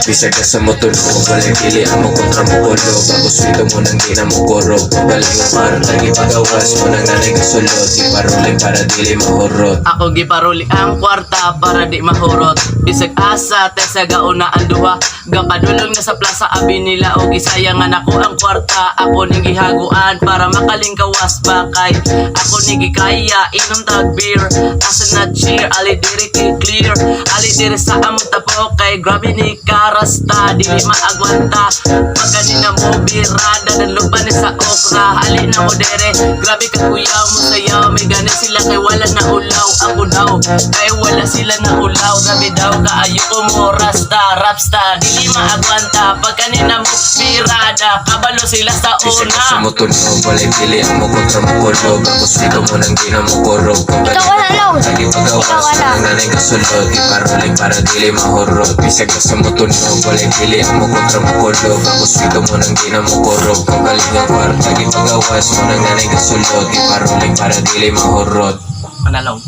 Bisag ka sa motor mo, walay pili ang mo kontra mo kulo. Bago swito mo nang di na mo kurog. Pagaling yung parang lagi pagawas mo nang nanay kasulot. Iparulay para dili mahurot. Ako giparuli ang kwarta para di mahurot. Bisag asa tay sa gauna ang duha. Gapadulong na sa plaza abi nila o gisayangan ako ang kwarta. Ako ning gihaguan para makalingkawas bakay. Ako ning gikaya inom tag beer. Asa na cheer ali diri clear. Ali diri sa among tapok kay grabe ni karasta dili maagwanta. Pagkanina mo birada ng lupa ni sa okra. Ali na mo dere grabe ka kuya mo sayaw. May gani sila kay wala na ulaw. Ako daw kay wala sila na ulaw. Grabe daw kaayo ko mo rasta rapsta dili maagwanta. Pagkanina mo birada kabalo sila sa Bisag ka sa una. motor mo, walay pili ang mo kontra mo kulo. Bago swito mo nang di na mo kurog. Ikaw wala, Long. Lagi pagawas Ikaw mo wala. nang nanay kasulot. Iparulay para dili mahurot. Bisag ka sa motor mo, walay pili ang mo kontra mo kulo. Bago swito mo nang di na mo kurog. Pagaling ang kwarta, lagi pagawas mo nang nanay kasulot. Iparulay para dili mahurot. Manalong.